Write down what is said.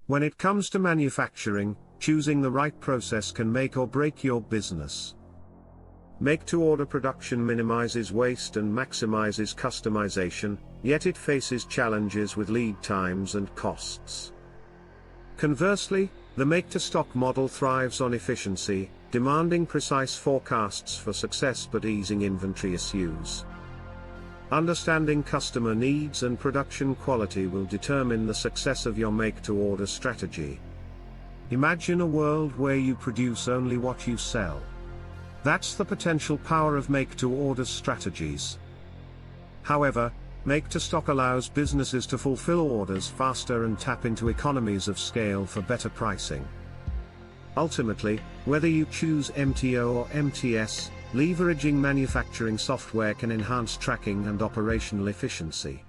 When it comes to manufacturing, choosing the right process can make or break your business. Make-to-order production minimizes waste and maximizes customization, yet it faces challenges with lead times and costs. Conversely, the make-to-stock model thrives on efficiency, demanding precise forecasts for success but easing inventory issues. Understanding customer needs and production quality will determine the success of your make-to-order strategy. Imagine a world where you produce only what you sell. That's the potential power of make-to-order strategies. However, make-to-stock allows businesses to fulfill orders faster and tap into economies of scale for better pricing. Ultimately, whether you choose MTO or MTS, leveraging manufacturing software can enhance tracking and operational efficiency.